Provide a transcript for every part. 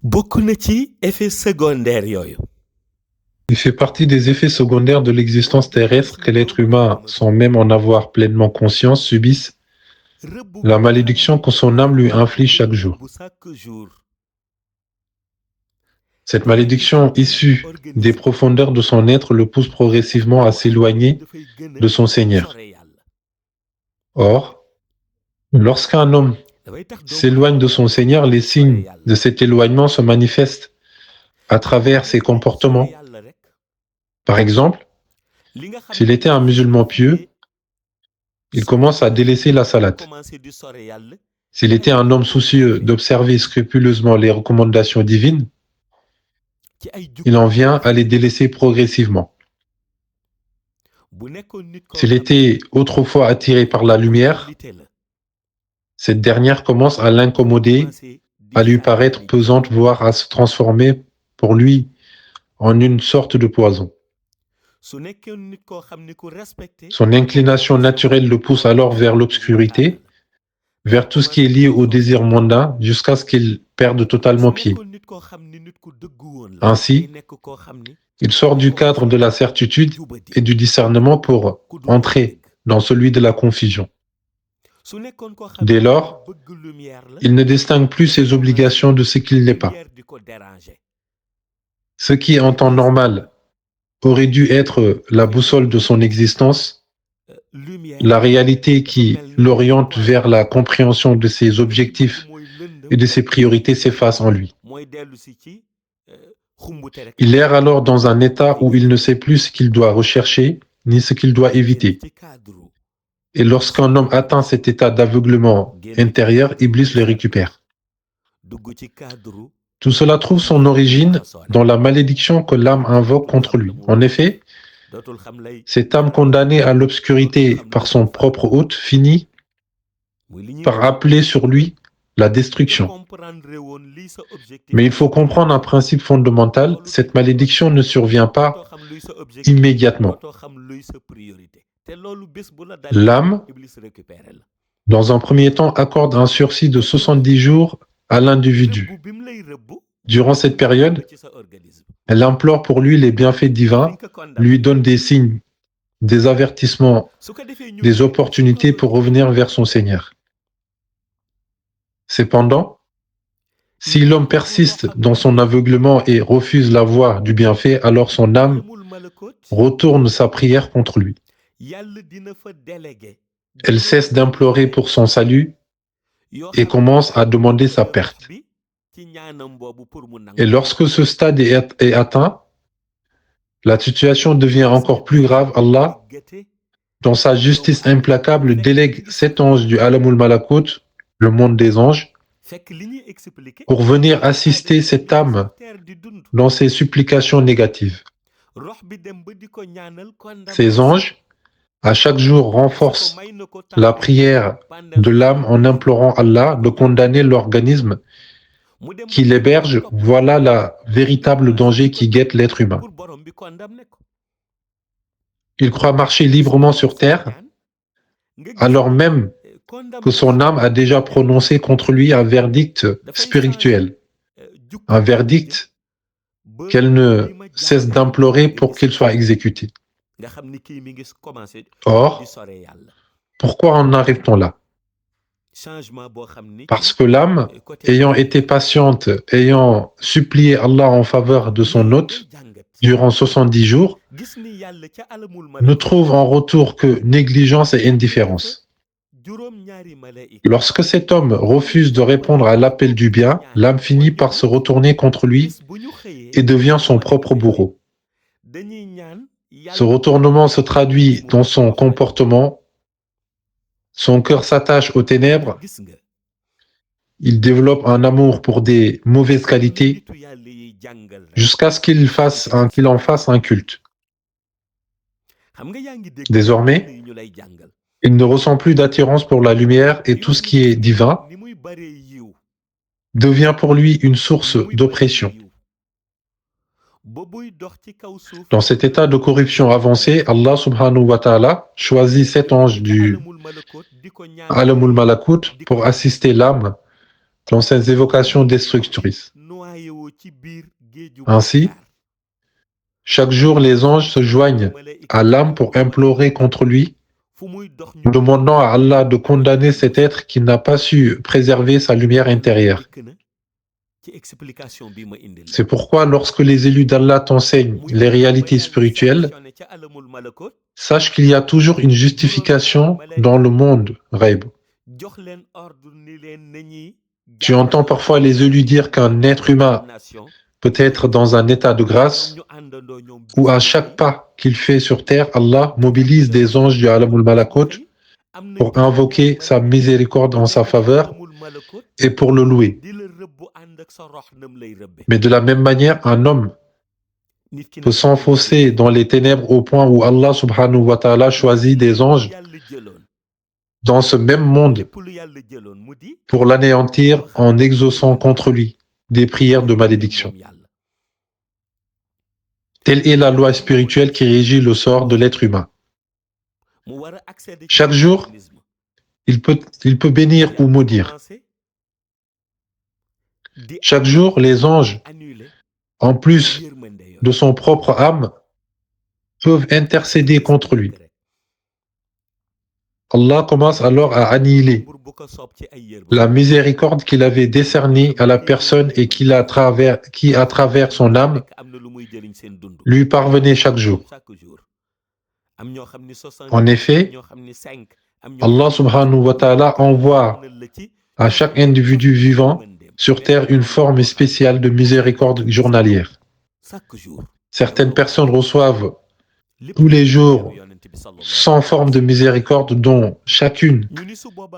bokk na ci effet secondaire yooyu. Il fait partie des effets secondaires de l'existence terrestre que l'être humain, sans même en avoir pleinement conscience, subisse la malédiction que son âme lui inflige chaque jour. Cette malédiction issue des profondeurs de son être le pousse progressivement à s'éloigner de son Seigneur. Or, lorsqu'un homme s'éloigne de son Seigneur, les signes de cet éloignement se manifestent à travers ses comportements. Par exemple, s'il était un musulman pieux, il commence à délaisser la salate. S'il était un homme soucieux d'observer scrupuleusement les recommandations divines, il en vient à les délaisser progressivement. S'il était autrefois attiré par la lumière, cette dernière commence à l'incommoder, à lui paraître pesante, voire à se transformer pour lui en une sorte de poison. Son inclination naturelle le pousse alors vers l'obscurité, vers tout ce qui est lié au désir mondain, jusqu'à ce qu'il perde totalement pied. Ainsi, il sort du cadre de la certitude et du discernement pour entrer dans celui de la confusion. Dès lors, il ne distingue plus ses obligations de ce qu'il n'est pas. Ce qui, en temps normal, aurait dû être la boussole de son existence, la réalité qui l'oriente vers la compréhension de ses objectifs et de ses priorités s'efface en lui. Il erre alors dans un état où il ne sait plus ce qu'il doit rechercher ni ce qu'il doit éviter. Et lorsqu'un homme atteint cet état d'aveuglement intérieur, Iblis le récupère. Tout cela trouve son origine dans la malédiction que l'âme invoque contre lui. En effet, cette âme condamnée à l'obscurité par son propre hôte finit par appeler sur lui la destruction. Mais il faut comprendre un principe fondamental, cette malédiction ne survient pas immédiatement. L'âme, dans un premier temps, accorde un sursis de 70 jours à l'individu. Durant cette période, elle implore pour lui les bienfaits divins, lui donne des signes, des avertissements, des opportunités pour revenir vers son Seigneur. Cependant, si l'homme persiste dans son aveuglement et refuse la voie du bienfait, alors son âme retourne sa prière contre lui. Elle cesse d'implorer pour son salut et commence à demander sa perte. Et lorsque ce stade est atteint, la situation devient encore plus grave. Allah, dans sa justice implacable, délègue 7 anges du Alamul Malakut, le monde des anges, pour venir assister cette âme dans ses supplications négatives. Ces anges, à chaque jour, renforcent la prière de l'âme en implorant Allah de condamner l'organisme qui l'héberge. Voilà la véritable danger qui guette l'être humain. Il croit marcher librement sur terre, alors même que son âme a déjà prononcé contre lui un verdict spirituel, un verdict qu'elle ne cesse d'implorer pour qu'il soit exécuté. Or, pourquoi en arrive-t-on là? Parce que l'âme, ayant été patiente, ayant supplié Allah en faveur de son hôte durant 70 jours, ne trouve en retour que négligence et indifférence. Lorsque cet homme refuse de répondre à l'appel du bien, l'âme finit par se retourner contre lui et devient son propre bourreau. Ce retournement se traduit dans son comportement. Son cœur s'attache aux ténèbres. Il développe un amour pour des mauvaises qualités jusqu'à ce qu'il en fasse un culte. Désormais, il ne ressent plus d'attirance pour la lumière et tout ce qui est divin devient pour lui une source d'oppression. Dans cet état de corruption avancé, Allah subhanahu wa ta'ala choisit 7 anges du Alamul Malakut pour assister l'âme dans ses évocations destructrices. Ainsi, chaque jour, les anges se joignent à l'âme pour implorer contre lui, demandant à Allah de condamner cet être qui n'a pas su préserver sa lumière intérieure. C'est pourquoi lorsque les élus d'Allah t'enseignent les réalités spirituelles, sache qu'il y a toujours une justification dans le monde ghaib. Tu entends parfois les élus dire qu'un être humain peut être dans un état de grâce, où à chaque pas qu'il fait sur terre, Allah mobilise des anges du Alamul Malakut pour invoquer sa miséricorde en sa faveur et pour le louer. Mais de la même manière, un homme peut s'enfoncer dans les ténèbres au point où Allah subhanahu wa ta'ala choisit des anges dans ce même monde pour l'anéantir en exaucant contre lui des prières de malédiction. Telle est la loi spirituelle qui régit le sort de l'être humain. Chaque jour, il peut bénir ou maudire. Chaque jour, les anges, en plus de son propre âme, peuvent intercéder contre lui. Allah commence alors à annihiler la miséricorde qu'il avait décernée à la personne et qui, à travers son âme, lui parvenait chaque jour. En effet, Allah subhanahu wa ta'ala envoie à chaque individu vivant sur terre une forme spéciale de miséricorde journalière. Certaines personnes reçoivent tous les jours 100 formes de miséricorde dont chacune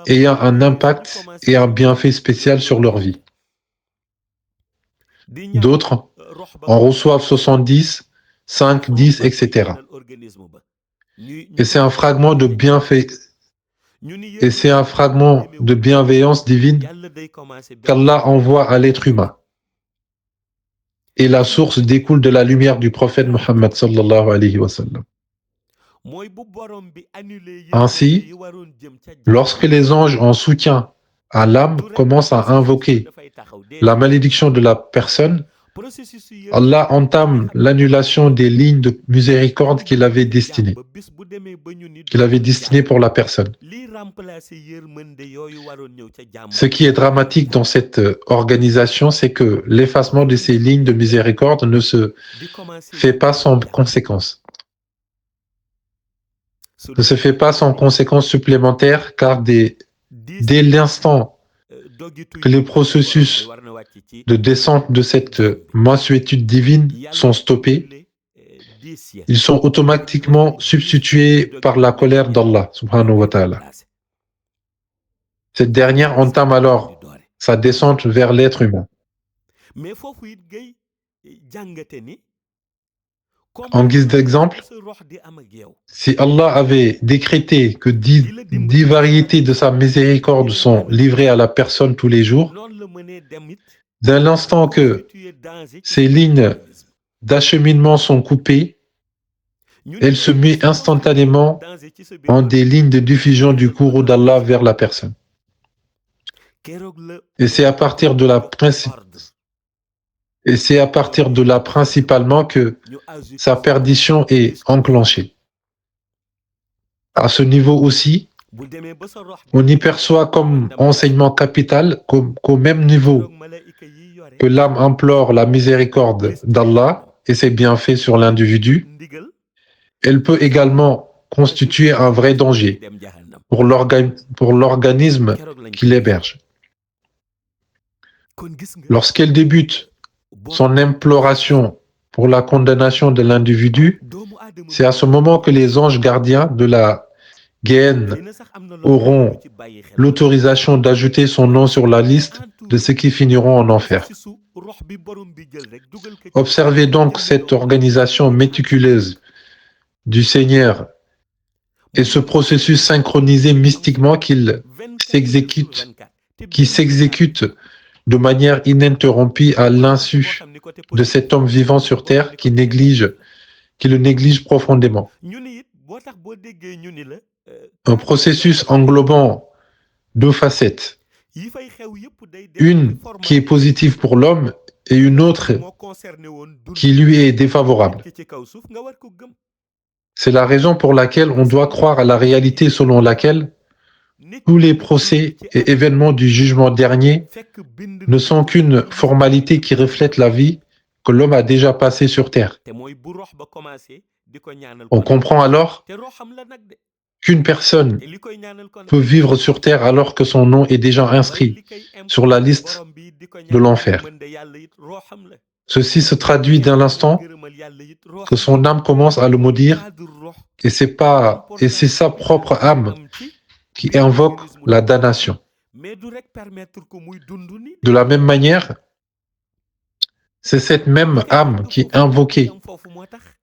ayant un impact et un bienfait spécial sur leur vie. D'autres en reçoivent 70, 5, 10, etc. Et c'est un fragment de bienfait et c'est un fragment de bienveillance divine qu'Allah envoie à l'être humain. Et la source découle de la lumière du prophète Muhammad sallallahu alayhi wa sallam. Ainsi, lorsque les anges en soutien à l'âme commencent à invoquer la malédiction de la personne, Allah entame l'annulation des lignes de miséricorde qu'il avait destinées pour la personne. Ce qui est dramatique dans cette organisation, c'est que l'effacement de ces lignes de miséricorde ne se fait pas sans conséquence. Ne se fait pas sans conséquences supplémentaires, car dès l'instant que les processus de descente de cette mansuétude divine sont stoppés, ils sont automatiquement substitués par la colère d'Allah subhanahu wa ta'ala. Cette dernière entame alors sa descente vers l'être humain. En guise d'exemple, si Allah avait décrété que 10 variétés de sa miséricorde sont livrées à la personne tous les jours, dès l'instant que ces lignes d'acheminement sont coupées, elle se met instantanément en des lignes de diffusion du courroux d'Allah vers la personne. Et c'est à partir de là principalement que sa perdition est enclenchée. À ce niveau aussi, on y perçoit comme enseignement capital qu'au même niveau que l'âme implore la miséricorde d'Allah et ses bienfaits sur l'individu, elle peut également constituer un vrai danger pour l'organisme qui l'héberge. Lorsqu'elle débute son imploration pour la condamnation de l'individu, c'est à ce moment que les anges gardiens de la Guéhenne auront l'autorisation d'ajouter son nom sur la liste de ceux qui finiront en enfer. Observez donc cette organisation méticuleuse du Seigneur et ce processus synchronisé mystiquement qui s'exécute de manière ininterrompue à l'insu de cet homme vivant sur terre qui le néglige profondément. Un processus englobant 2 facettes. Une qui est positive pour l'homme et une autre qui lui est défavorable. C'est la raison pour laquelle on doit croire à la réalité selon laquelle tous les procès et événements du jugement dernier ne sont qu'une formalité qui reflète la vie que l'homme a déjà passée sur Terre. On comprend alors qu'une personne peut vivre sur Terre alors que son nom est déjà inscrit sur la liste de l'enfer. Ceci se traduit dès l'instant que son âme commence à le maudire et c'est sa propre âme qui invoque la damnation. De la même manière, c'est cette même âme qui invoquait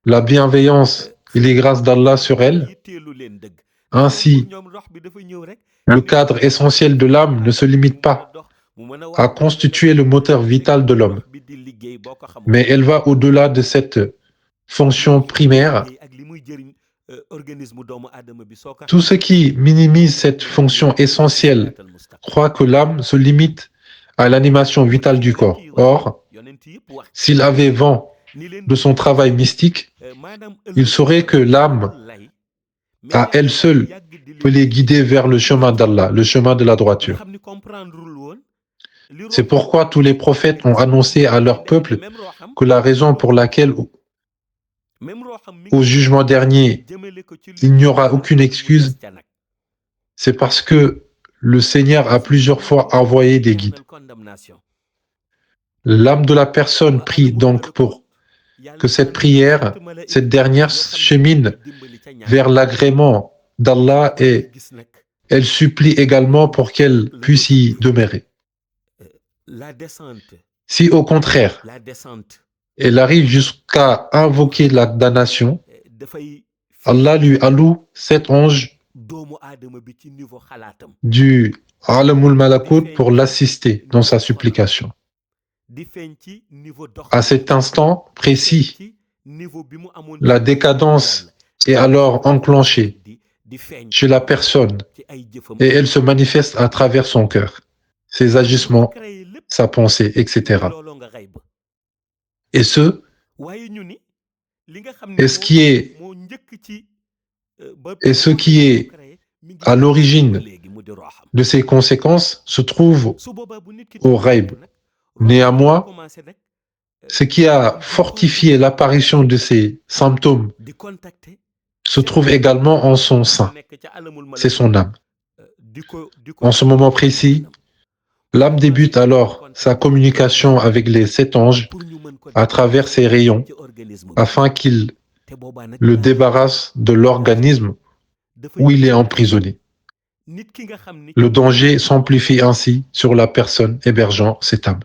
la bienveillance et les grâces d'Allah sur elle. Ainsi, le cadre essentiel de l'âme ne se limite pas à constituer le moteur vital de l'homme, mais elle va au-delà de cette fonction primaire. Tout ce qui minimise cette fonction essentielle croit que l'âme se limite à l'animation vitale du corps. Or, s'il avait vent de son travail mystique, il saurait que l'âme, à elle seule, peut les guider vers le chemin d'Allah, le chemin de la droiture. C'est pourquoi tous les prophètes ont annoncé à leur peuple que la raison pour laquelle au jugement dernier, il n'y aura aucune excuse, c'est parce que le Seigneur a plusieurs fois envoyé des guides. L'âme de la personne prie donc pour que cette prière, cette dernière chemine vers l'agrément d'Allah et elle supplie également pour qu'elle puisse y demeurer. Si au contraire, elle arrive jusqu'à invoquer la damnation, Allah lui alloue 7 anges du Alamul Malakut pour l'assister dans sa supplication. À cet instant précis, la décadence est alors enclenchée chez la personne et elle se manifeste à travers son cœur, ses agissements, sa pensée, etc. Et ce qui est à l'origine de ces conséquences se trouve au ghaib. Néanmoins, ce qui a fortifié l'apparition de ces symptômes se trouve également en son sein. C'est son âme. En ce moment précis, l'âme débute alors sa communication avec les 7 anges à travers ses rayons afin qu'ils le débarrassent de l'organisme où il est emprisonné. Le danger s'amplifie ainsi sur la personne hébergeant cette âme.